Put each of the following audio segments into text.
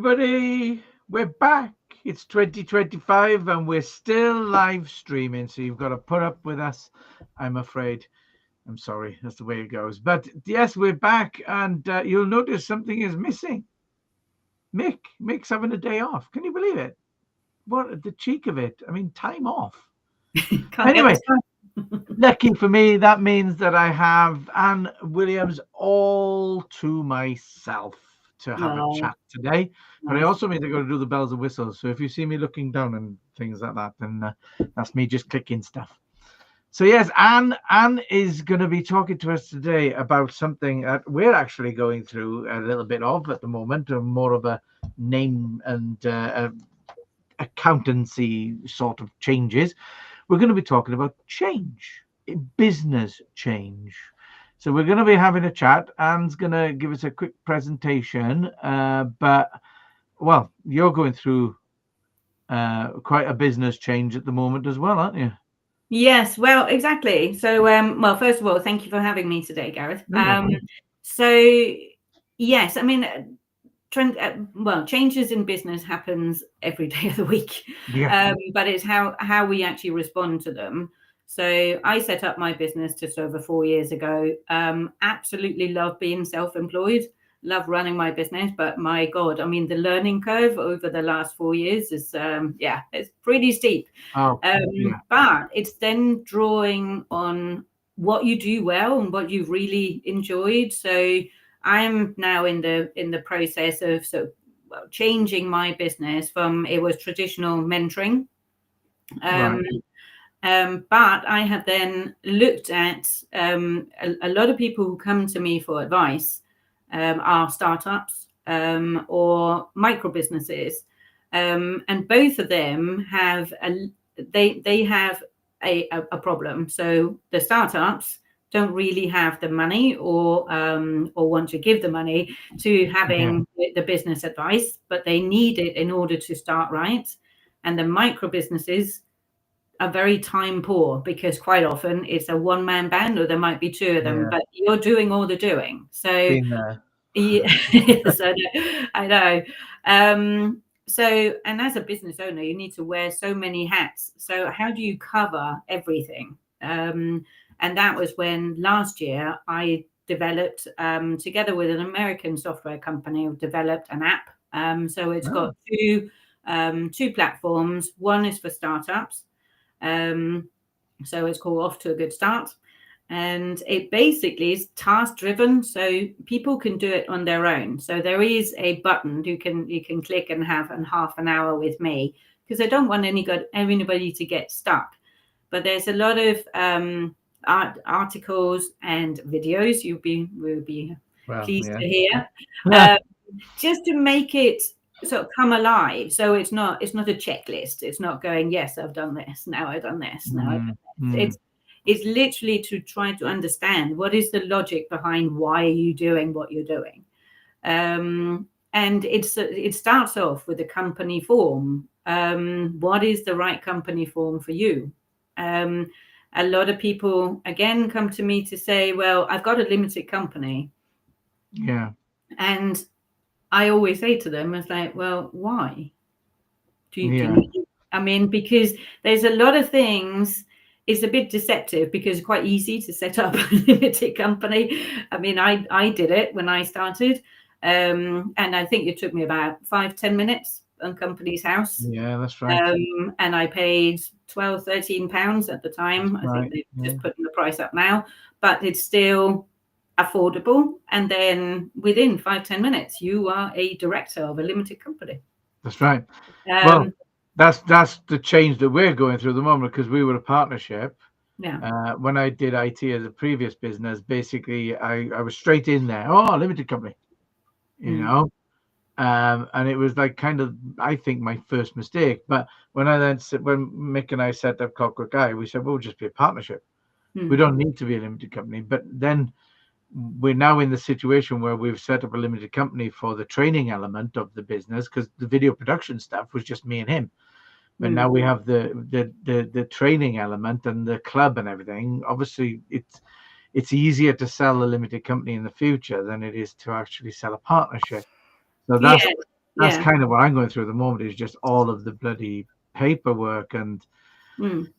everybody. We're back. It's 2025 and we're still live streaming, so you've got to put up with us. I'm afraid. I'm sorry. That's the way it goes. But yes, we're back, and you'll notice something is missing. Mick's having a day off. Can you believe it? What the cheek of it? I mean, time off. Anyway, lucky for me, that means that I have Anne Williams all to myself to have a chat today. But I also mean I got to do the bells and whistles. So if you see me looking down and things like that, then that's me just clicking stuff. So yes, Anne is going to be talking to us today about something that we're actually going through a little bit of at the moment, more of a name and accountancy sort of changes. We're going to be talking about change, business change. So we're going to be having a chat. Anne's going to give us a quick presentation, but well, you're going through quite a business change at the moment as well, aren't you? Yes, well, exactly. So, well, first of all, thank you for having me today, Gareth. So, yes, I mean, changes in business happens every day of the week, but it's how we actually respond to them. So I set up my business just over 4 years ago. Absolutely love being self-employed, love running my business, but my God, I mean, the learning curve over the last 4 years is, it's pretty steep. But it's then drawing on what you do well and what you've really enjoyed. So I'm now in the process of changing my business from it was traditional mentoring. But I have then looked at a lot of people who come to me for advice are startups or micro businesses, and both of them have they have a problem. So the startups don't really have the money or want to give the money to having the business advice, but they need it in order to start right. And the micro businesses are very time poor because quite often it's a one-man band or there might be two of them, but you're doing all the doing. So yes, I know. So, and as a business owner, you need to wear so many hats. So how do you cover everything? And that was when last year I developed, together with an American software company, developed an app. So it's got two platforms. One is for startups. So it's called Off to a Good Start. And it basically is task driven, so people can do it on their own. So there is a button you can click and have half an hour with me, because I don't want anybody to get stuck. But there's a lot of articles and videos will be pleased to hear, just to make it sort of come alive. So it's not a checklist. It's not going, yes, I've done this, now I've done this, now I've done this. It's literally to try to understand what is the logic behind why are you doing what you're doing. And it starts off with a company form. What is the right company form for you? A lot of people, again, come to me to say, well, I've got a limited company. And I always say to them, it's like, well, why? Do you I mean, because there's a lot of things. It's a bit deceptive because it's quite easy to set up a limited company. I mean, I did it when I started. And I think it took me about 5-10 minutes on Company's House. Yeah, that's right. And I paid £12-13 at the time. I think they've just put the price up now, but it's still affordable. And then within 5-10 minutes, you are a director of a limited company. That's right. Well, that's the change that we're going through at the moment, because we were a partnership. When I did IT as a previous business, basically I was straight in there. Oh, limited company, and it was like kind of, I think, my first mistake. But when Mick and I set up Clockwork Eye, we said, well, we'll just be a partnership. We don't need to be a limited company. But then we're now in the situation where we've set up a limited company for the training element of the business, because the video production stuff was just me and him. But now we have the training element and the club and everything. Obviously, it's easier to sell a limited company in the future than it is to actually sell a partnership. So That's Yeah. kind of what I'm going through at the moment, is just all of the bloody paperwork and Mm.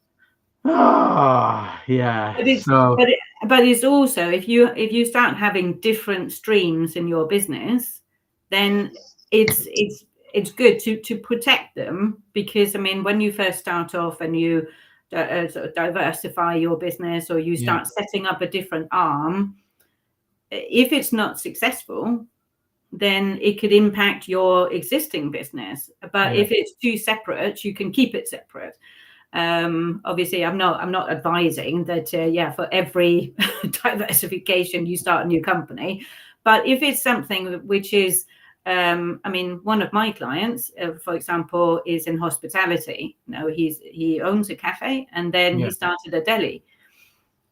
yeah. But it's So but it's also, if you start having different streams in your business, then it's good to protect them, because I mean, when you first start off and you sort of diversify your business, or you yeah, start setting up a different arm, if it's not successful, then it could impact your existing business. But yeah, if it's two separate, you can keep it separate. Obviously, I'm not advising that. Yeah, for every diversification, you start a new company. But if it's something which is, I mean, one of my clients, for example, is in hospitality. He owns a cafe, and then he yeah, started a deli.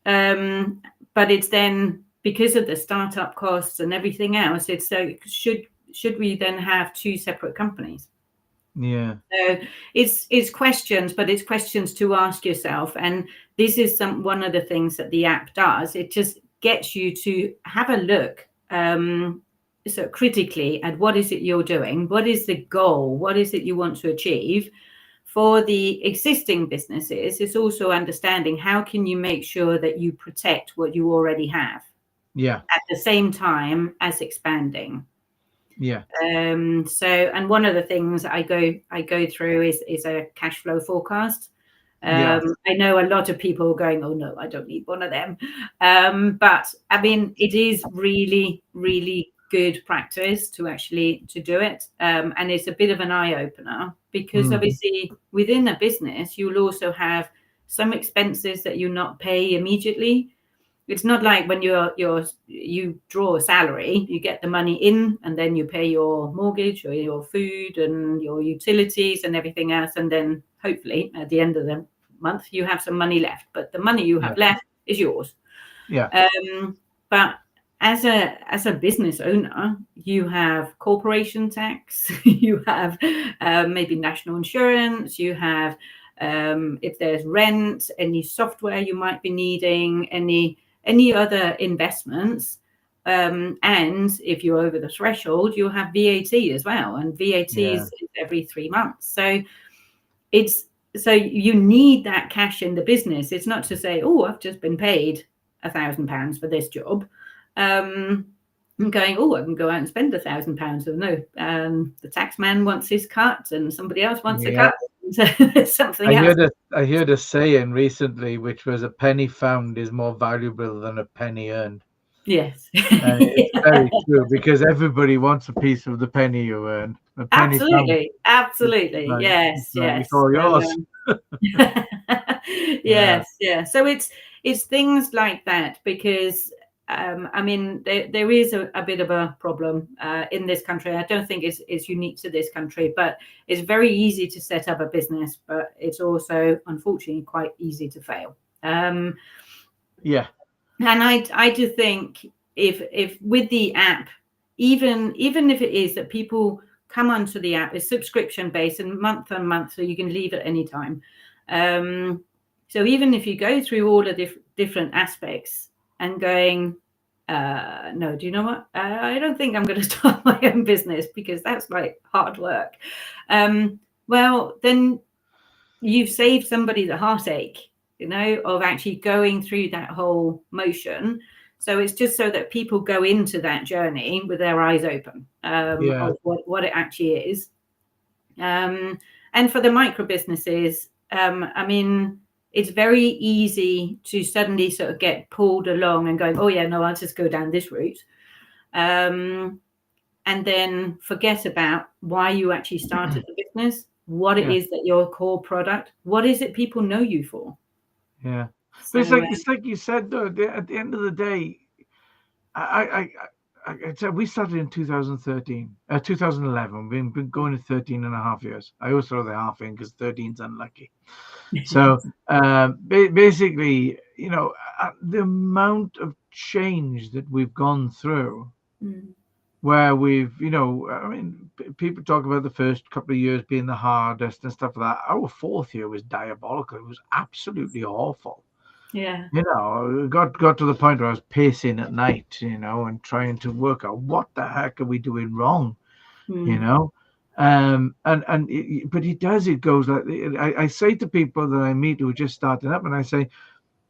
But it's then, because of the startup costs and everything else, it's should we then have two separate companies? yeah, So it's questions, but it's questions to ask yourself. And this is one of the things that the app does. It just gets you to have a look, so critically, at what is it you're doing, what is the goal, what is it you want to achieve. For the existing businesses, it's also understanding how can you make sure that you protect what you already have yeah, at the same time as expanding. yeah, And one of the things I go through is a cash flow forecast. yeah, I know a lot of people going, oh no, I don't need one of them. But I mean, it is really, really good practice to actually to do it. And it's a bit of an eye opener, because mm, obviously within a business, you'll also have some expenses that you not pay immediately. It's not like when you draw a salary, you get the money in, and then you pay your mortgage or your food and your utilities and everything else, and then hopefully at the end of the month you have some money left. But the money you yeah, have left is yours. yeah, But as a business owner, you have corporation tax, you have maybe national insurance, you have, if there's rent, any software you might be needing, any other investments. And if you're over the threshold, you'll have VAT as well, and VAT yeah, is every 3 months. It's so you need that cash in the business. It's not to say, oh, I've just been paid £1,000 for this job. I'm going, oh, I can go out and spend £1,000. No, the tax man wants his cut, and somebody else wants a yeah. cut. So there's something else. I heard a saying recently, which was, a penny found is more valuable than a penny earned. Yes. And it's very true, because everybody wants a piece of the penny you earn. A penny found, Absolutely. Absolutely. it's Yes. like it's Yes. all So, yours. Yeah, yes, yeah. So it's things like that, because I mean, there is a bit of a problem in this country. I don't think it's unique to this country, but it's very easy to set up a business, but it's also unfortunately quite easy to fail. yeah, And I do think, if with the app, even if it is that people come onto the app, it's subscription based and month on month, so you can leave at any time. So even if you go through all the different aspects and going, no, do you know what? I don't think I'm going to start my own business, because that's like hard work. Well, then you've saved somebody the heartache, of actually going through that whole motion. So it's just so that people go into that journey with their eyes open, yeah, of what it actually is. And for the micro businesses, I mean, it's very easy to suddenly sort of get pulled along and going, oh yeah, no, I'll just go down this route. And then forget about why you actually started the business, what it yeah, is that your core product, what is it people know you for. yeah. So But it's like you said, though. At the end of the day, I said we started in 2013, 2011. We've been going to 13 and a half years. I always throw the half in because 13's unlucky. So basically, the amount of change that we've gone through, mm, where I mean, people talk about the first couple of years being the hardest and stuff like that. Our fourth year was diabolical. It was absolutely awful. yeah. Got to the point where I was pacing at night, and trying to work out what the heck are we doing wrong, you Mm, know. But he does. It goes like I say to people that I meet who are just starting up, and I say,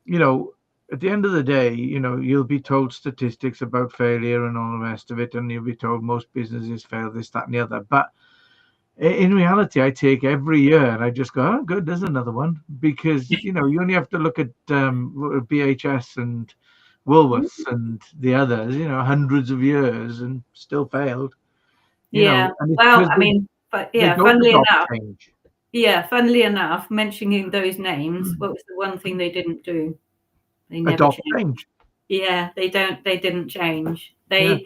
you know, at the end of the day, you'll be told statistics about failure and all the rest of it, and you'll be told most businesses fail this, that, and the other. But in reality, I take every year and I just go, oh, good, there's another one, because you only have to look at BHS and Woolworths and the others, hundreds of years and still failed, Yeah. and it's Well, because I mean, but they yeah, don't adopt change. funnily enough, mentioning those names, what was the one thing they didn't do? They never Adopt changed. change. Yeah, they didn't change. Yeah.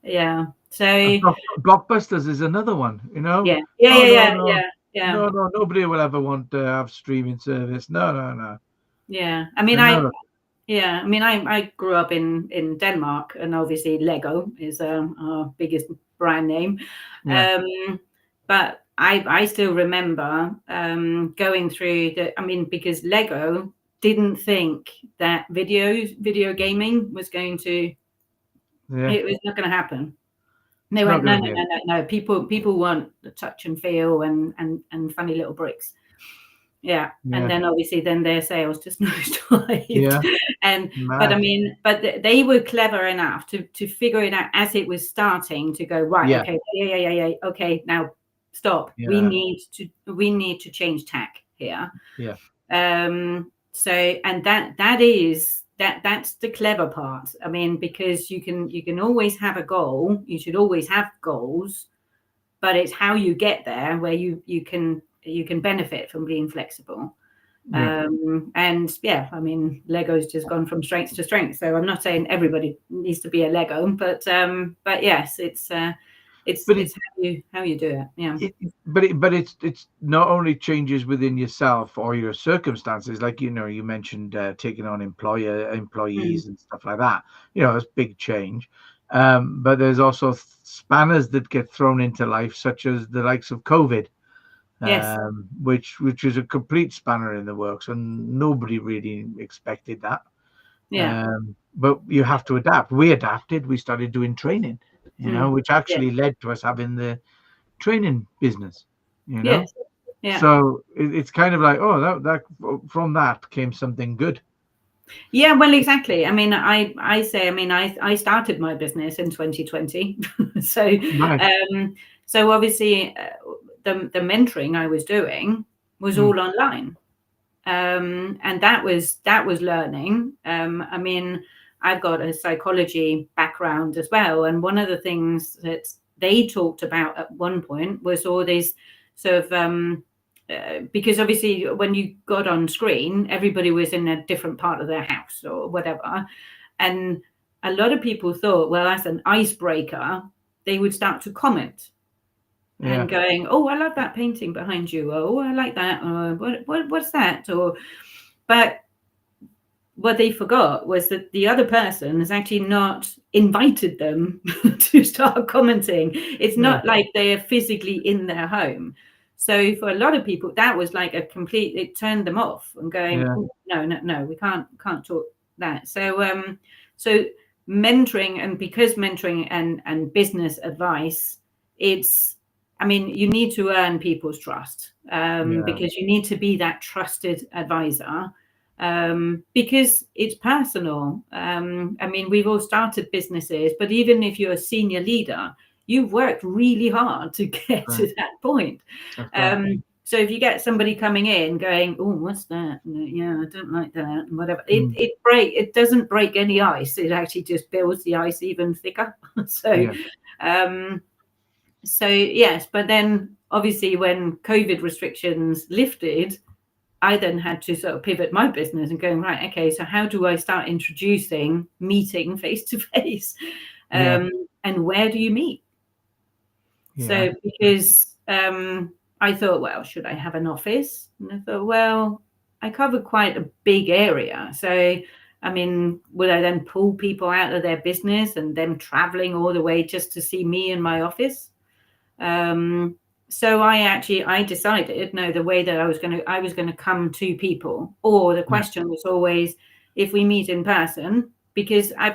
Yeah. So And Blockbusters is another one, yeah, Oh, no, no, yeah. no, no, nobody will ever want to have streaming service. No, no, no. Yeah. I mean, No. I grew up in Denmark, and obviously Lego is our biggest brand name. Yeah. But I still remember going through because Lego didn't think that video gaming was going to, Yeah. it was not going to happen. They It's not went, going no, to no, be. no, no, no. People want the touch and feel and funny little bricks. Yeah. And Yeah. then obviously then their sales just nosedived. Yeah. And but I Mad. mean, they were clever enough to figure it out as it was starting to go, right, Yeah. okay, yeah. Okay, now stop. We Yeah. need to change tack here. Yeah. So and that's the clever part. I mean, because you can always have a goal. You should always have goals, but it's how you get there where you can benefit from being flexible. Yeah. And yeah, I mean, Lego's just gone from strength to strength. So I'm not saying everybody needs to be a Lego, but yes, it's But it, how you do it. Yeah. but it's not only changes within yourself or your circumstances, like you mentioned taking on Mm. employees and stuff like that. It's big change. But there's also spanners that get thrown into life, such as the likes of COVID, Yes. which is a complete spanner in the works, and nobody really expected that. Yeah. But you have to adapt. We adapted. We started doing training, Mm. which Yeah. actually led to us having the training business. You know, Yes. Yeah. so it's kind of like, oh, that from that came something good. Yeah, well, exactly. I mean, I say, I mean, I started my business in 2020, so Right. so obviously the mentoring I was doing was Mm. all online, and that was learning. I mean, I've got a psychology background as well, and one of the things that they talked about at one point was all these sort of because obviously when you got on screen, everybody was in a different part of their house or whatever. And a lot of people thought, well, as an icebreaker, they would start to comment Yeah. and going, oh, I love that painting behind you. Oh, I like that. Or what's that? But what they forgot was that the other person has actually not invited them to start commenting. It's Yeah. not like they are physically in their home. So for a lot of people, that was like it turned them off and going, Yeah. oh, no, we can't talk that. So mentoring, and because mentoring and business advice, I mean, you need to earn people's trust, Yeah. because you need to be that trusted advisor, because it's personal. I mean, we've all started businesses, but even if you're a senior leader, you've worked really hard to get Right. to that point. That's right. So if you get somebody coming in going, oh, what's that? Yeah, I don't like that, and whatever, Mm. it doesn't break any ice. It actually just builds the ice even thicker. So, Yeah. so yes, but then obviously when COVID restrictions lifted, I then had to sort of pivot my business and going, right, okay, so how do I start introducing meeting face to face? Yeah. And where do you meet? Yeah. So because I thought, well, should I have an office? And I thought, well, I cover quite a big area. So, I mean, would I then pull people out of their business and them traveling all the way just to see me in my office? So I decided, no, the way that I was going to come to people, or the Yeah. question was always, if we meet in person, because I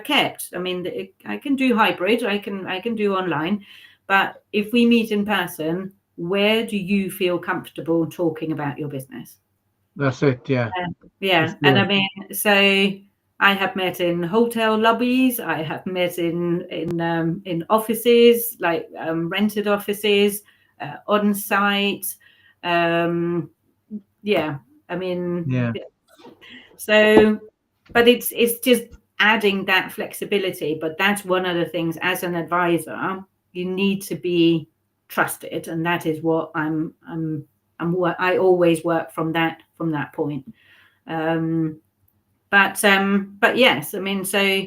mean, I can do hybrid, I can do online, but if we meet in person, where do you feel comfortable talking about your business? That's it. Yeah. Yeah, It's and I the, mean, so I have met in hotel lobbies. I have met in offices, like rented offices, on site. Um, yeah, I mean, yeah. so, but it's just adding that flexibility. But that's one of the things as an advisor, you need to be trusted, and that is what I always work from that point. Um, but yes, I mean, so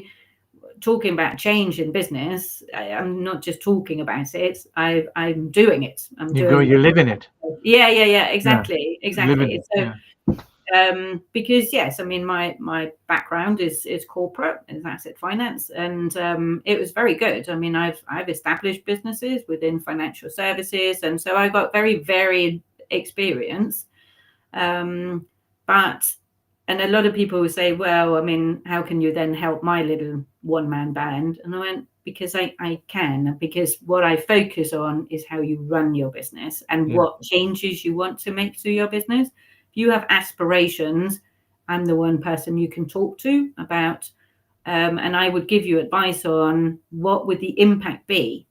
talking about change in business, I'm not just talking about it. I'm doing it. I'm You go. doing You live in it. it. Yeah. Yeah. Exactly. Live in it. So Yeah. because yes, I mean my background is corporate, is asset finance, and it was very good. I mean, I've established businesses within financial services, and so I got very varied experience. Um, but and a lot of people will say, well, I mean, how can you then help my little one-man band? And I went, because I can, because what I focus on is how you run your business and Yeah. what changes you want to make to your business. If you have aspirations, I'm the one person you can talk to about, and I would give you advice on what would the impact be.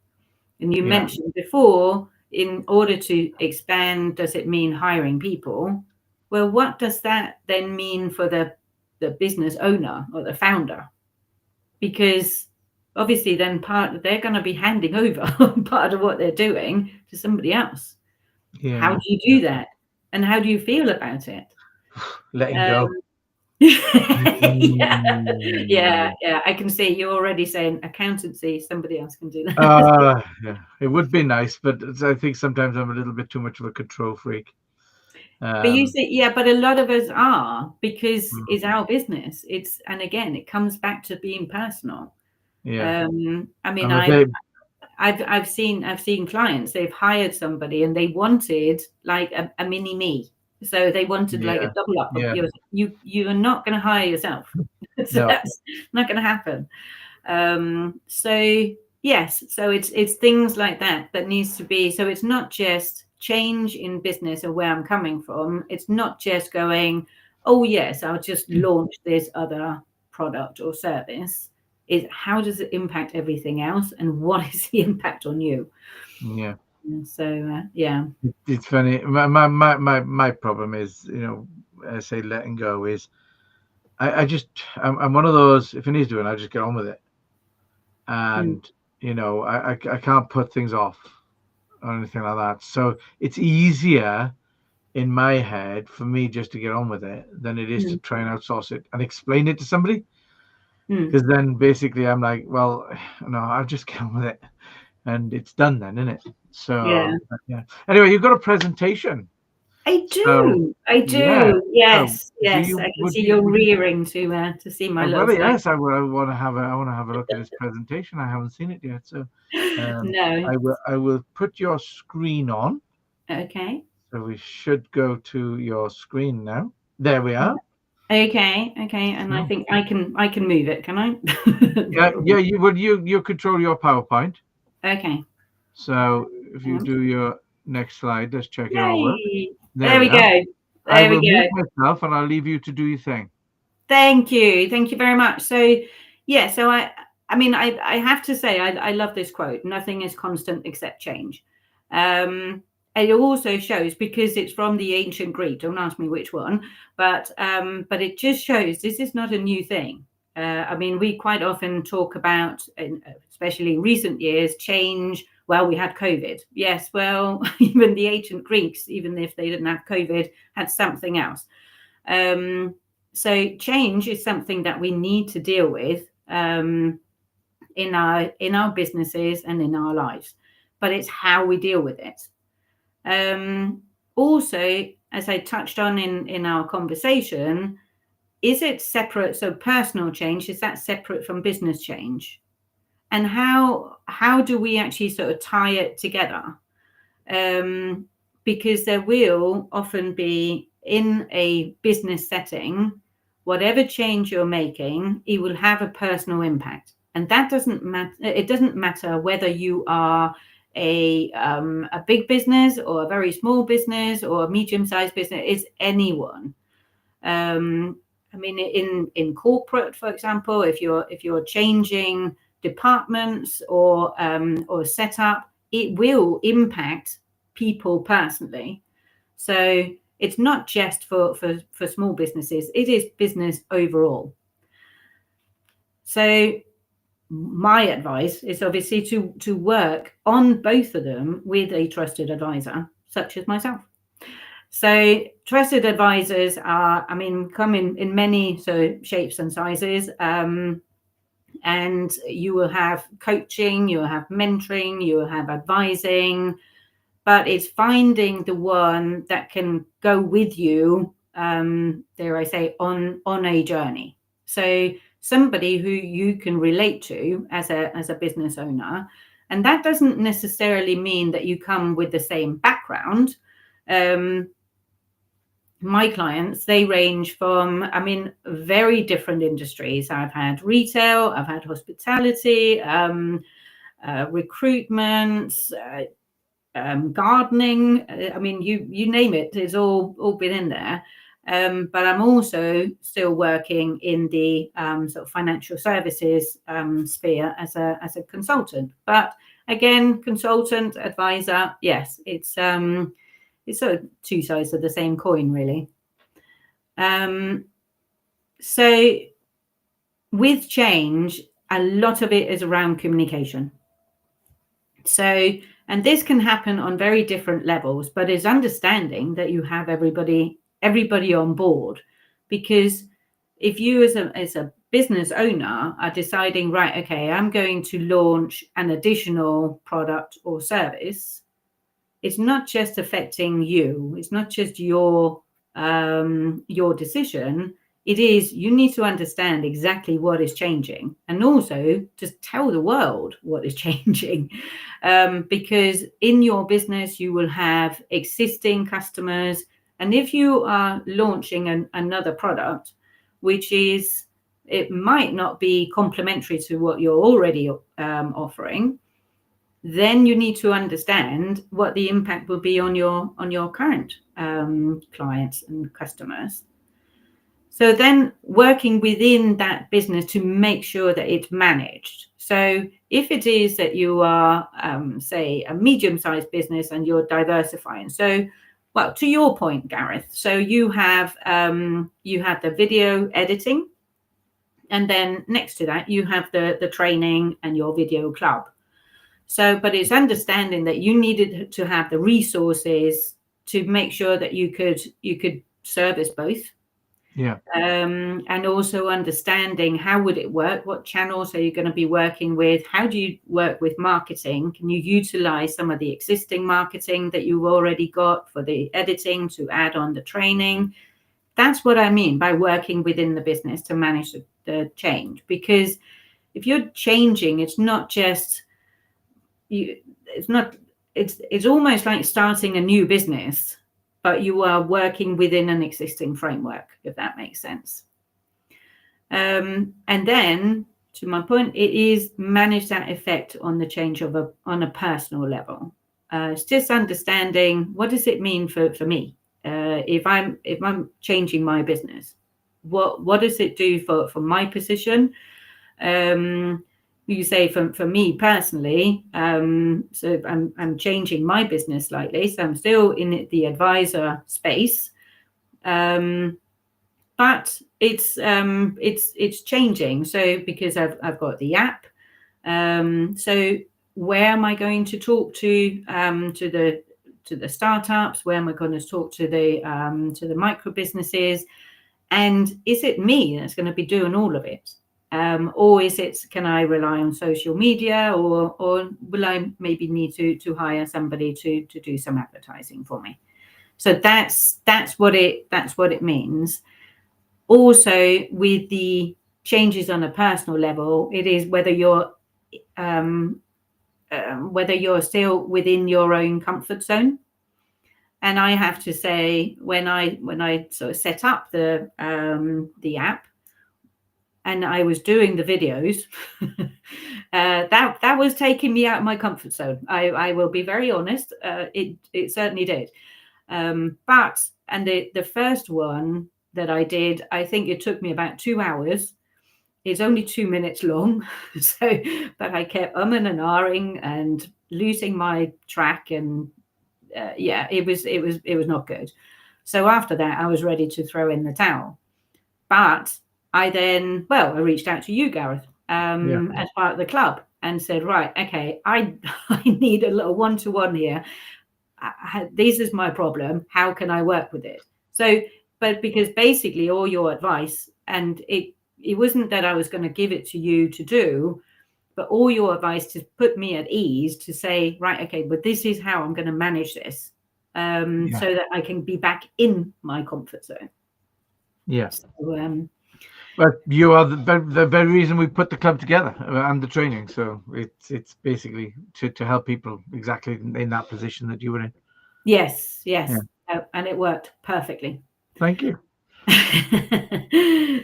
And you Yeah. mentioned before, in order to expand, does it mean hiring people? Well, what does that then mean for the business owner or the founder? Because obviously then they're going to be handing over part of what they're doing to somebody else. How Yeah. do you do that? And how do you feel about it? Letting Um, go. yeah, Mm. yeah. I can see you're already saying accountancy, somebody else can do that. Yeah, it would be nice, but I think sometimes I'm a little bit too much of a control freak. But you Um, see, yeah, but a lot of us are, because mm, it's our business. And again, it comes back to being personal. yeah, I mean, I'm a bit. I've seen clients, they've hired somebody and they wanted like a mini me. So they wanted like a Yeah, double up of yeah, you are not going to hire yourself. So no, that's not going to happen. So yes, so it's things like that needs to be. So it's not just change in business or where I'm coming from. It's not just going, oh yes, I'll just launch this other product or service. Is how does it impact everything else, and what is the impact on you? yeah. So yeah. It's funny. My problem is, I say letting go is, I'm one of those. If it needs doing, I just get on with it, Mm, and I can't put things off or anything like that. So it's easier in my head for me just to get on with it than it is to mm, try and outsource it and explain it to somebody. mm. Because then basically I'm like, well, no, I'll just get on with it, and it's done then, isn't it? Yeah. So yeah. Anyway, you've got a presentation. I So do. I yeah. do. So Yes. do Yes. you I can would see you you're would you rearing to see my little well, slide. yes, I want to have a look at this presentation. I haven't seen it yet. So No. I will put your screen on. Okay. So we should go to your screen now. There we are. Okay. Okay. And I So, think I can move it. Can I? yeah, yeah. You control your PowerPoint. Okay. So if Hang you on. do your next slide, let's check it all works. Yay. There There we we are. go. I There we will mute go. myself and I'll leave you to do your thing. Thank you. Thank you very much. So yeah. So I mean I have to say I love this quote. Nothing is constant except change. Um, it also shows, because it's from the ancient Greek. Don't ask me which one, but it just shows this is not a new thing. I mean, we quite often talk about, especially in recent years, change. Well, we had COVID. Yes, well, even the ancient Greeks, even if they didn't have COVID, had something else. Um, so change is something that we need to deal with in our businesses and in our lives, but it's how we deal with it. Also, as I touched on in our conversation, is it separate? So personal change, is that separate from business change? And how do we actually sort of tie it together? Because there will often be, in a business setting, whatever change you're making, it will have a personal impact. And that doesn't matter. It doesn't matter whether you are a big business or a very small business or a medium-sized business. It's anyone. I mean, in corporate, for example, if you're changing departments or setup, it will impact people personally. So it's not just for small businesses; it is business overall. So my advice is obviously to work on both of them with a trusted advisor, such as myself. So trusted advisors are, I mean, come in many shapes and sizes. And you will have coaching, you will have mentoring, you will have advising, but it's finding the one that can go with you, dare I say, on a journey. So somebody who you can relate to as a business owner. And that doesn't necessarily mean that you come with the same background. My clients, they range from, I mean, very different industries. I've had retail, I've had hospitality, recruitment, gardening. I mean, you name it, it's all been in there. But I'm also still working in the sort of financial services sphere as a consultant. But again, consultant, advisor, yes, it's sort of two sides of the same coin, really. So with change, a lot of it is around communication. So, and this can happen on very different levels, but it's understanding that you have everybody on board. Because if you as a business owner are deciding, right, okay, I'm going to launch an additional product or service, it's not just affecting you. It's not just your decision. It is, you need to understand exactly what is changing, and also just tell the world what is changing. Because in your business, you will have existing customers. And if you are launching another product, which is, it might not be complementary to what you're already offering, then you need to understand what the impact will be on your current clients and customers. So then working within that business to make sure that it's managed. So if it is that you are, say, a medium-sized business and you're diversifying. So, well, to your point, Gareth, so you have the video editing, and then next to that, you have the training and your video club. So, but it's understanding that you needed to have the resources to make sure that you could service both. Yeah. And also understanding how would it work? What channels are you going to be working with? How do you work with marketing? Can you utilize some of the existing marketing that you've already got for the editing to add on the training? That's what I mean by working within the business to manage the change. Because if you're changing, it's not just it's almost like starting a new business, but you are working within an existing framework, if that makes sense. And then, to my point, it is manage that effect on the change on a personal level. It's just understanding, what does it mean for me? If I'm changing my business, what does it do for my position? You say for me personally, so I'm changing my business slightly, so I'm still in the advisor space, but it's changing. So because I've got the app, so where am I going to talk to the startups? Where am I going to talk to the micro businesses? And is it me that's going to be doing all of it? Or can I rely on social media, or will I maybe need to hire somebody to do some advertising for me? So that's what it means. Also, with the changes on a personal level, it is whether you're still within your own comfort zone. And I have to say, when I sort of set up the app, and I was doing the videos, that was taking me out of my comfort zone. I will be very honest. It certainly did. But the first one that I did, I think it took me about 2 hours. It's only 2 minutes long, so but I kept umming and ahhing and losing my track, and yeah, it was not good. So after that, I was ready to throw in the towel. But I reached out to you, Gareth, as part of the club, and said, right, okay, I need a little one-to-one here. This is my problem. How can I work with it? So, but because basically all your advice, and it wasn't that I was going to give it to you to do, but all your advice to put me at ease to say, right, okay, but this is how I'm going to manage this, so that I can be back in my comfort zone. Yeah. So, but you are the very reason we put the club together and the training. So it's basically to help people exactly in that position that you were in. Yes. Yeah. And it worked perfectly. Thank you.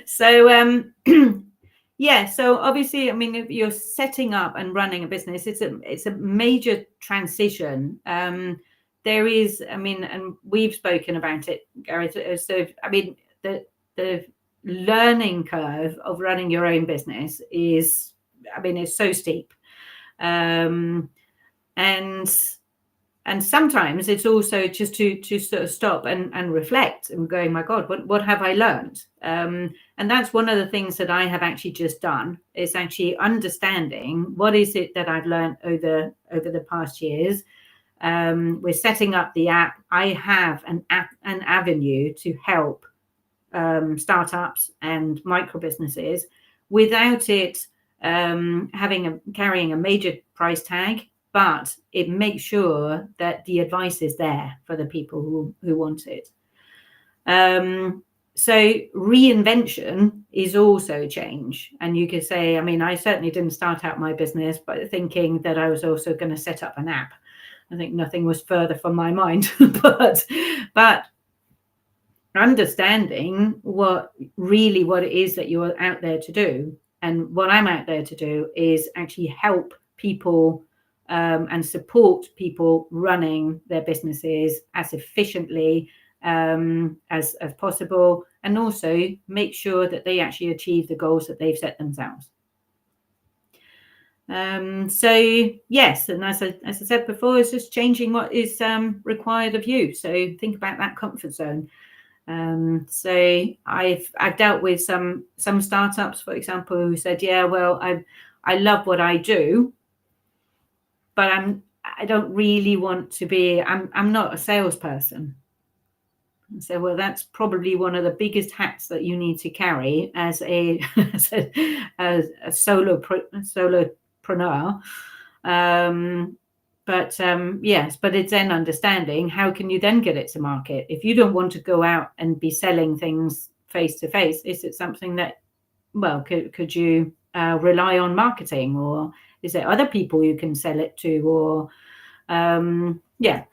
So yeah, so obviously, I mean, if you're setting up and running a business, it's a major transition. There is, I mean, and we've spoken about it, Gareth. So I mean, the learning curve of running your own business is, I mean, it's so steep. And sometimes it's also just to sort of stop and reflect and going, my God, what have I learned? And that's one of the things that I have actually just done, is actually understanding what is it that I've learned over the past years. We're setting up the app. I have an avenue to help startups and micro businesses without it carrying a major price tag, but it makes sure that the advice is there for the people who want it. So reinvention is also change. And you could say, I mean, I certainly didn't start out my business by thinking that I was also going to set up an app. I think nothing was further from my mind, but understanding what it is that you're out there to do. And what I'm out there to do is actually help people and support people running their businesses as efficiently as possible, and also make sure that they actually achieve the goals that they've set themselves. So yes, and as I said before, it's just changing what is required of you. So think about that comfort zone. So I've dealt with some startups, for example, who said, yeah, well, I love what I do, but I don't really want to be, I'm not a salesperson. And so, well, that's probably one of the biggest hats that you need to carry as a solopreneur. Yes, but it's then understanding how can you then get it to market. If you don't want to go out and be selling things face to face, is it something that, well, could you rely on marketing, or is there other people you can sell it to, or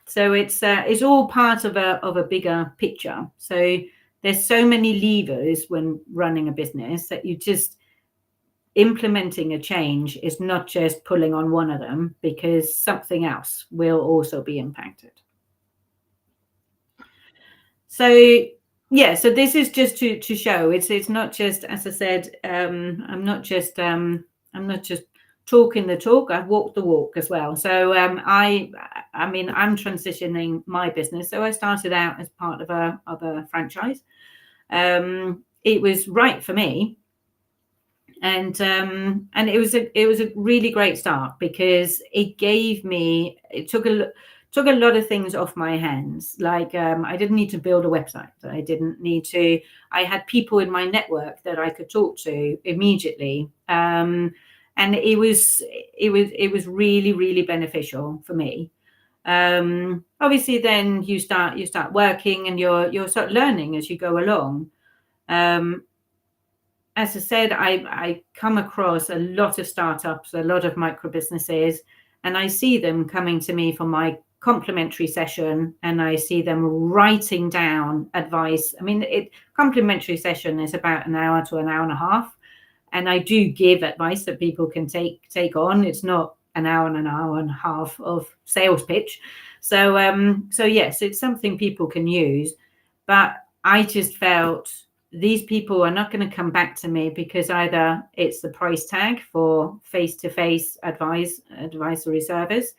so it's all part of a bigger picture. So there's so many levers when running a business that you just implementing a change is not just pulling on one of them, because something else will also be impacted. So yeah, so this is just to show it's not just, as I said, I'm not just talking the talk, I walk the walk as well. So I mean, I'm transitioning my business. So I started out as part of a franchise. It was right for me. And it was a really great start, because it took a lot of things off my hands. Like I didn't need to build a website. I had people in my network that I could talk to immediately. And it was really, really beneficial for me. Obviously then you start working, and you're sort of learning as you go along. As I said, I come across a lot of startups, a lot of micro businesses, and I see them coming to me for my complimentary session, and I see them writing down advice. I mean, complimentary session is about an hour to an hour and a half. and I do give advice that people can take on. It's not an hour and a half of sales pitch. So yes, it's something people can use, but I just felt these people are not going to come back to me because either it's the price tag for face-to-face advisory service,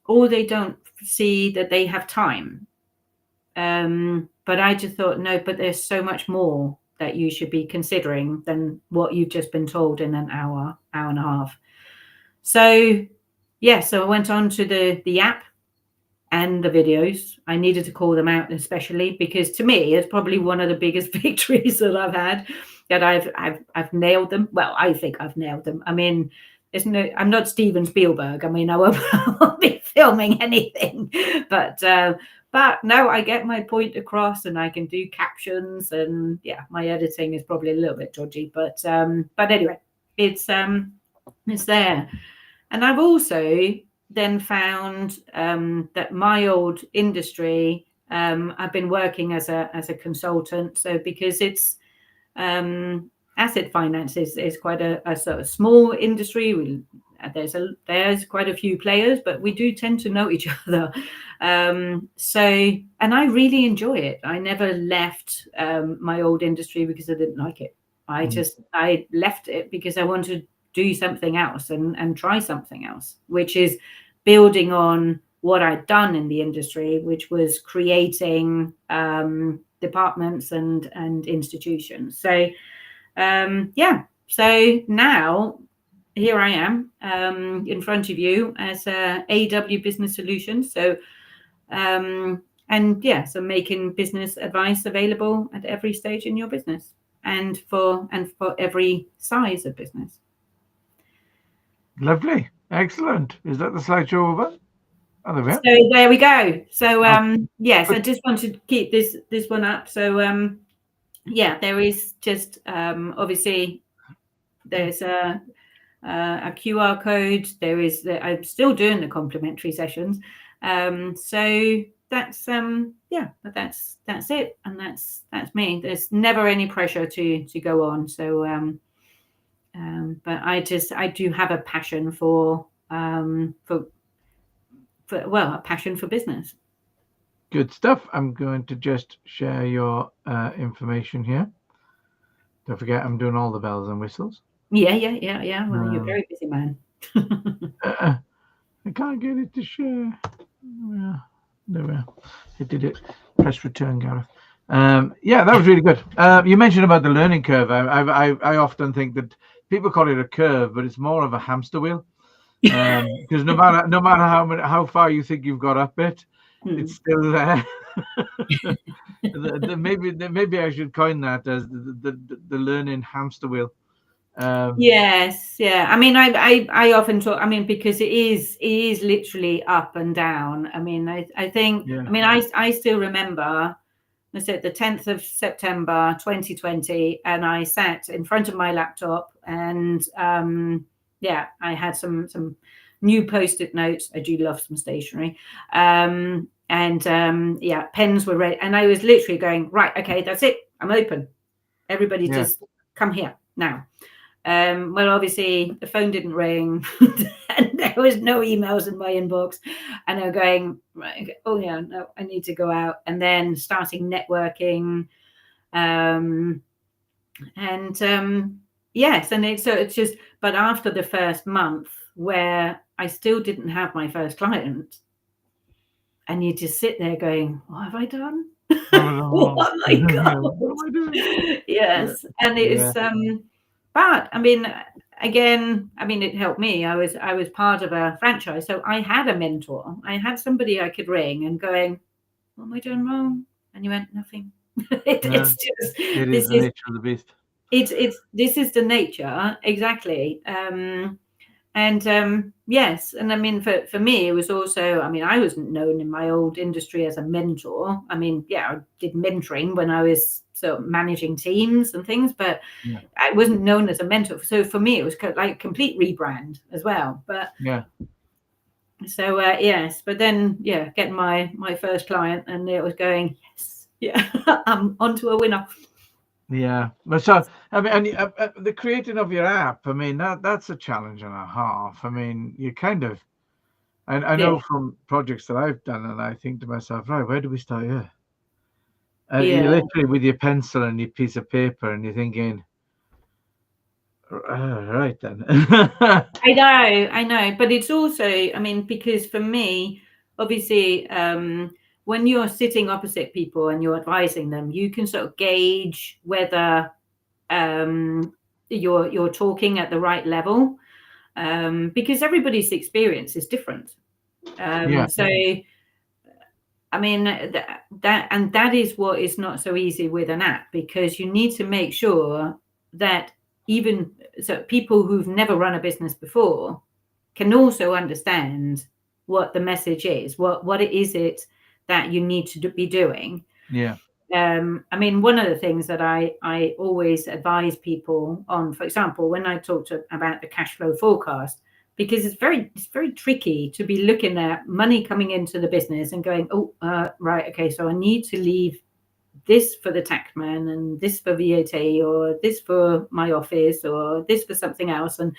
or they don't see that they have time. But I just thought, no, but there's so much more that you should be considering than what you've just been told in an hour and a half. So so I went on to the app and the videos. I needed to call them out, especially because to me it's probably one of the biggest victories that I've had, that I've nailed them. Well, I think I've nailed them. I mean, I'm not Steven Spielberg. I mean, I won't be filming anything, but no, I get my point across, and I can do captions, and my editing is probably a little bit dodgy, but anyway, it's there. And I've also then found that my old industry, I've been working as a consultant. So because it's asset finance is quite a sort of small industry. There's quite a few players, but we do tend to know each other. And I really enjoy it. I never left my old industry because I didn't like it. I left it because I wanted to do something else and try something else, which is building on what I'd done in the industry, which was creating departments and institutions. So so now here I am in front of you as AW Business Solutions. So so making business advice available at every stage in your business, and for every size of business. Lovely. Excellent. Is that the slideshow over? Oh, there we are. So there we go. So yes, I just wanted to keep this one up. So there is just obviously there's a QR code. There is I'm still doing the complimentary sessions. So that's but that's it, and that's me. There's never any pressure to go on. So but I do have a passion for a passion for business. Good stuff. I'm going to just share your information here. Don't forget, I'm doing all the bells and whistles. Yeah. Well, you're a very busy man. I can't get it to share. There we are. It did it. Press return, Gareth. That was really good. You mentioned about the learning curve. I often think that people call it a curve, but it's more of a hamster wheel. Because no matter how far you think you've got up it, it's still there. Maybe I should coin that as the learning hamster wheel. Yes, yeah. I mean, I often talk. I mean, because it is literally up and down. I mean, I think. Yeah. I mean, I still remember. I said the 10th of September 2020, and I sat in front of my laptop, and I had some new post-it notes. I do love some stationery. Pens were ready, and I was literally going, right, okay, that's it. I'm open. Everybody just come here now. Well, obviously the phone didn't ring and there was no emails in my inbox, and I'm going, right, oh yeah, no, I need to go out, and then starting networking. Yes, and it's just, but after the first month where I still didn't have my first client, and you just sit there going, what have I done? Oh my God. What am I doing? Yes. And it's but I mean, again, I mean, it helped me. I was part of a franchise, so I had a mentor. I had somebody I could ring and going, what am I doing wrong? And you went, nothing. It's just, it is the nature of the beast. This is the nature, exactly. Yes, and I mean, for me, it was also, I mean, I wasn't known in my old industry as a mentor. I mean, I did mentoring when I was sort of managing teams and things, but I wasn't known as a mentor. So for me, it was like complete rebrand as well. But so yes, but then getting my first client, and it was going, yes, I'm onto a winner. Yeah, but so I mean, and the creating of your app, I mean, that's a challenge and a half. I mean, you kind of, I Yeah, know from projects that I've done, and I think to myself, right, where do we start here? You yeah. literally with your pencil and your piece of paper, and you're thinking, right then. I know, but it's also, I mean, because for me, obviously, when you're sitting opposite people and you're advising them, you can sort of gauge whether um, you're talking at the right level, because everybody's experience is different. Yeah, So, I mean, that is what is not so easy with an app, because you need to make sure that even so people who've never run a business before can also understand what the message is, what it is it that you need to be doing. yeah, I mean, one of the things that I always advise people on, for example, when I about the cash flow forecast, because it's very tricky to be looking at money coming into the business and going, oh, right, okay, so I need to leave this for the taxman and this for VAT or this for my office or this for something else, and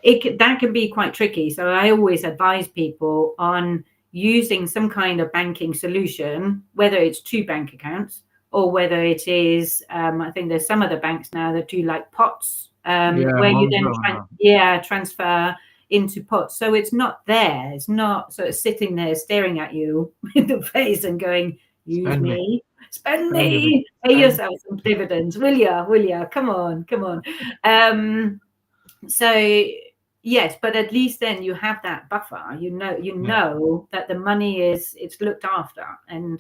that can be quite tricky. So I always advise people on using some kind of banking solution, whether it's two bank accounts or whether it is, I think there's some other banks now that do like pots, yeah. where you then Monzo now. transfer into pots. So it's not there. It's not sort of sitting there staring at you in the face and going, use Spend me, me, spend spend me, me, pay spend. yourself some dividends, will ya? Will ya? Come on, come on. So yes, but at least then you have that buffer. You Yeah, know that the money it's looked after, and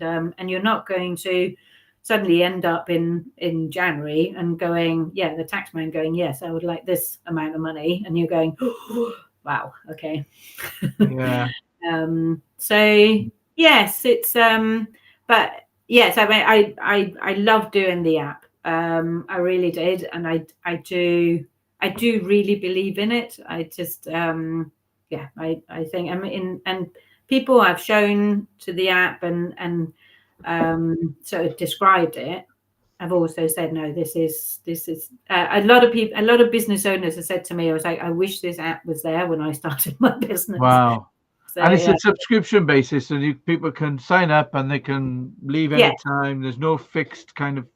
you're not going to suddenly end up in January and going, yeah, the taxman going, yes, I would like this amount of money, and you're going, wow, okay. yeah. So yes, it's but yes, I mean, I love doing the app. I really did, and I do really believe in it. I just yeah, I think I mean, and people I've shown to the app and sort of described it, I've also said no. This is a lot of people, a lot of business owners have said to me, I was like, I wish this app was there when I started my business. Wow. So And it's yeah, a subscription basis, so people can sign up and they can leave yeah. anytime. There's no fixed kind of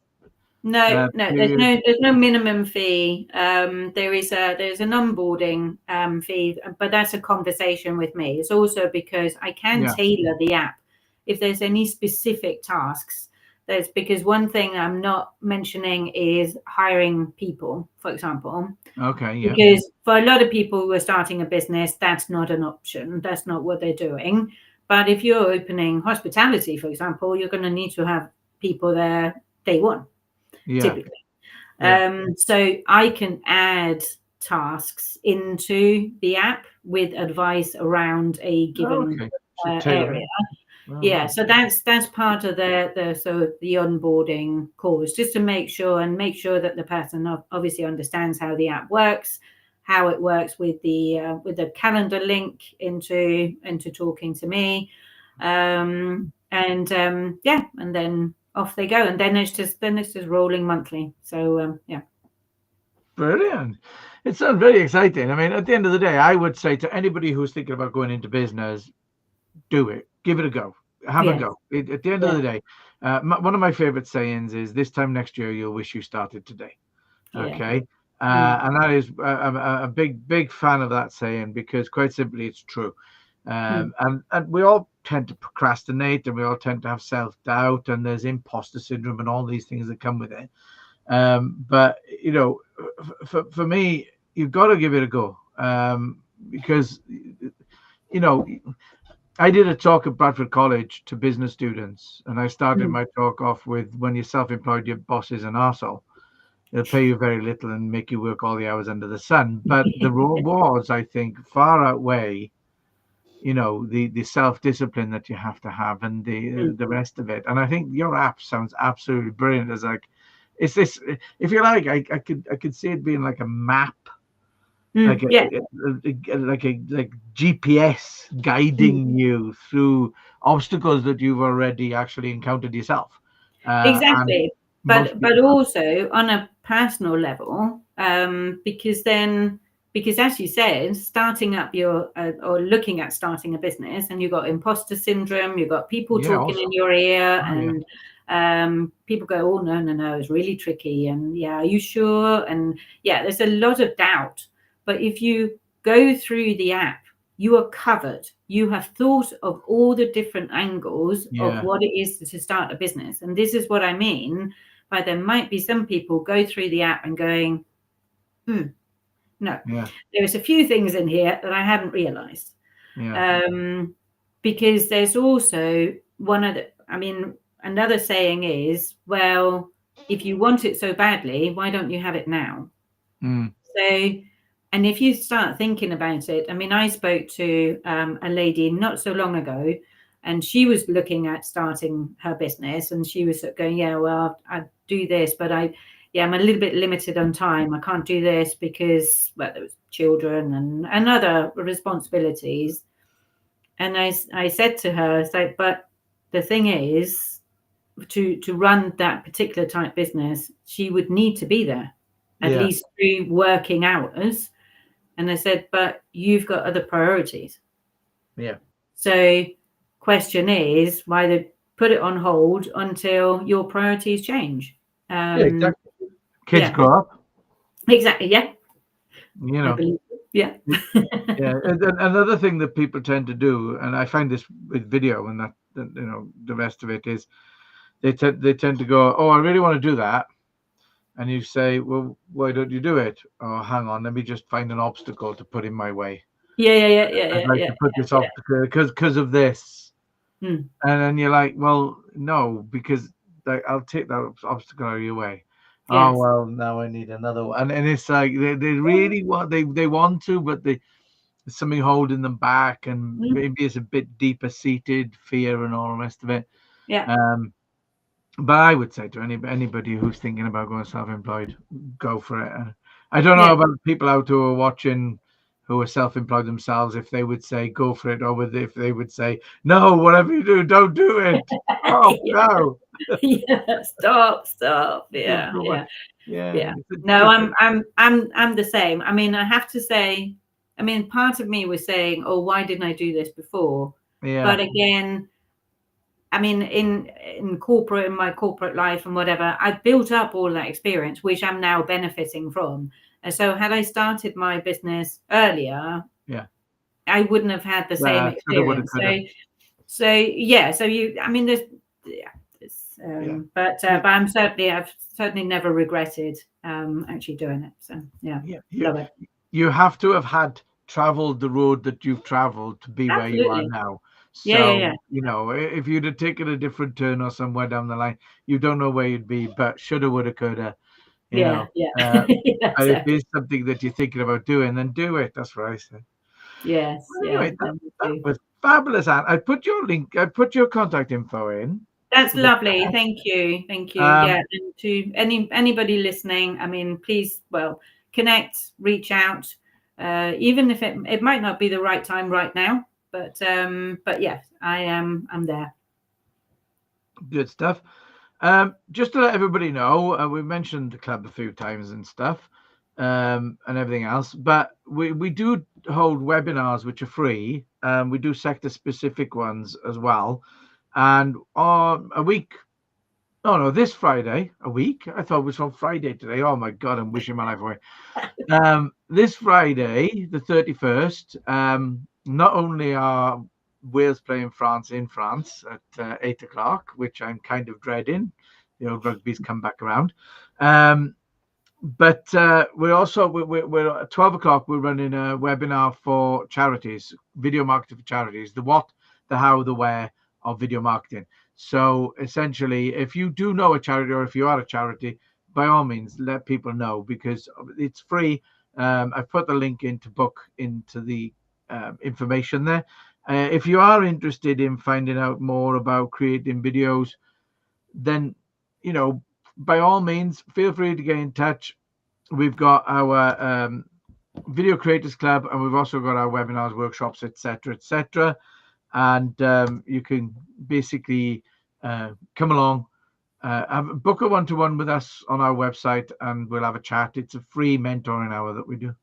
No, period. there's no minimum fee. There's an onboarding fee, but that's a conversation with me. It's also because I can Yeah. tailor the app if there's any specific tasks. There's because one thing I'm not mentioning is hiring people, for example, Okay. Yeah. because for a lot of people who are starting a business, that's not an option. That's not what they're doing. But if you're opening hospitality, for example, you're going to need to have people there day one Yeah. typically. Yeah. So I can add tasks into the app with advice around a Oh, given okay. So tailor area. made. Oh, Yeah, wow. so that's part of the onboarding course, just to make sure that the person obviously understands how the app works, how it works with the calendar link into talking to me, yeah, and then off they go, and then it's just rolling monthly. So yeah, Brilliant. It sounds very exciting. I mean, at the end of the day, I would say to anybody who's thinking about going into business, do it. Give it a go. Have a yes, go. At the end of yeah, the day, one of my favorite sayings is, "This time next year, you'll wish you started today." yeah, Okay. mm, And that is a big fan of that saying, because quite simply it's true. mm, And we all tend to procrastinate, and we all tend to have self-doubt, and there's imposter syndrome and all these things that come with it. But for me, you've got to give it a go, because I did a talk at Bradford College to business students, and I started mm. my talk off with, when you're self-employed, your boss is an arsehole. They'll pay you very little and make you work all the hours under the sun. But the rewards, I think, far outweigh, the self-discipline that you have to have, and the rest of it. And I think your app sounds absolutely brilliant. As like, it's this, if you like, I could see it being like a map, like Yeah, like GPS mm, guiding you through obstacles that you've already actually encountered yourself. And exactly. Most but people have. also on a personal level, because as you said, starting up your or looking at starting a business, and you've got imposter syndrome, you've got people Yeah, talking in also. your ear, Oh, yeah. and people go, oh no, it's really tricky, and yeah, are you sure? And yeah, there's a lot of doubt. But if you go through the app, you are covered. You have thought of all the different angles of Yeah. what it is to start a business. And this is what I mean by there might be some people go through the app and going, no, Yeah. there's a few things in here that I hadn't realized. Yeah. Because there's also another saying is, well, if you want it so badly, why don't you have it now? Mm. So, and if you start thinking about it, I mean, I spoke to a lady not so long ago, and she was looking at starting her business, and she was going, yeah, well, I do this, but I'm a little bit limited on time. I can't do this because, well, there was children and other responsibilities. And I said to her, it's like, but the thing is, to run that particular type business, she would need to be there at Yeah. least 3 working hours. And I said, but you've got other priorities. Yeah. So question is, why they put it on hold until your priorities change? Yeah, exactly. Kids Yeah, grow up, exactly. Yeah, you I know. believe. Yeah. Yeah. And another thing that people tend to do, and I find this with video and the rest of it is they tend to go, oh, I really want to do that. And you say, well, why don't you do it? Oh, hang on, let me just find an obstacle to put in my way. Yeah, yeah, yeah, yeah, I'd yeah, like yeah, to put this yeah. obstacle because of this. Mm, And then you're like, well, no, because like, I'll take that obstacle out of your way. Oh yes. well, now I need another one. And it's like they really want they want to, but there's something holding them back, and Mm, maybe it's a bit deeper seated fear and all the rest of it. yeah. Um, but I would say to anybody who's thinking about going self-employed, go for it. I don't know Yeah. about people out who are watching who are self-employed themselves, if they would say go for it, or if they would say no, whatever you do, don't do it. Oh Yeah. no. Yeah. Stop. Go, Yeah, go back. yeah, Yeah, yeah. it's a No, different. I'm the same. I mean, I have to say, I mean, part of me was saying, oh, why didn't I do this before? Yeah, But again, I mean, in my corporate life and whatever, I've built up all that experience, which I'm now benefiting from. And so, had I started my business earlier, yeah. I wouldn't have had the same Coulda, woulda, experience. coulda. So yeah, so I mean, there's, yeah, Yeah. but I've certainly never regretted actually doing it. So yeah, Yeah, love it. you have to have had traveled the road that you've traveled to be where you are Absolutely. now. Yeah. So, if you'd have taken a different turn or somewhere down the line, you don't know where you'd be, but shoulda, woulda, coulda, you Yeah, know. yeah. Uh, Yeah, but if exactly. it's something that you're thinking about doing, then do it. That's what I say. Yes, Well, yeah, anyway, no, that, me that too. was fabulous, Anne. I put your contact info in. That's The lovely. best. Thank you. Thank you. Um, Yeah. And to anybody listening, I mean, please, well, connect, reach out. Even if it might not be the right time right now, but yes, I'm there. good stuff. Just to let everybody know, we mentioned the club a few times and stuff, and everything else, but we do hold webinars which are free. We do sector specific ones as well. And on a week, oh no, this Friday, a week? I thought it was on Friday today. Oh my God, I'm wishing my life away. This Friday, the 31st, not only are Wales playing France in France at 8 o'clock, which I'm kind of dreading. The old rugby's come back around. But we're at 12 o'clock. We're running a webinar for charities, video marketing for charities, the what, the how, the where of video marketing. So essentially, if you do know a charity or if you are a charity, by all means, let people know because it's free. I've put the link in to book into the information there. If you are interested in finding out more about creating videos, then, by all means, feel free to get in touch. We've got our Video Creators Club, and we've also got our webinars, workshops, etc., etc. And you can basically come along, book a one-to-one with us on our website, and we'll have a chat. It's a free mentoring hour that we do.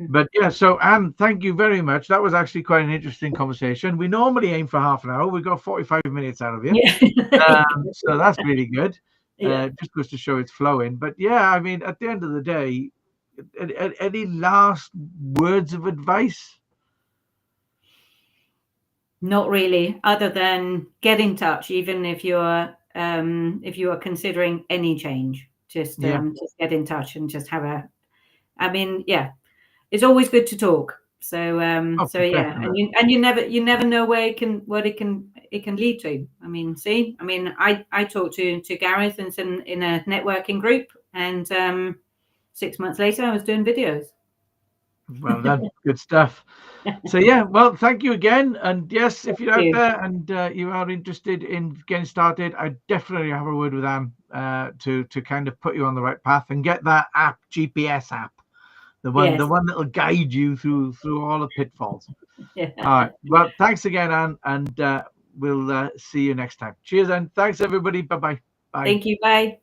But yeah, so Anne, thank you very much. That was actually quite an interesting conversation. We normally aim for half an hour. We got 45 minutes out of you. Yeah. So that's really good. Yeah. Just goes to show it's flowing. But yeah, I mean, at the end of the day, any last words of advice? Not really, other than get in touch, even if you are considering any change. Just get in touch and just have a. I mean, yeah, it's always good to talk. So yeah, and you never know where it can lead to. I mean, see, I mean, I talked to Gareth in a networking group, and 6 months later, I was doing videos. Well done, good stuff. So yeah, well, thank you again. And yes, if you're out there and you are interested in getting started, I definitely have a word with Anne to kind of put you on the right path and get that app, GPS app, the one that will guide you through all the pitfalls. Yeah. All right. Well, thanks again, Anne, and we'll see you next time. Cheers, and thanks everybody. Bye-bye. Bye. Thank you. Bye.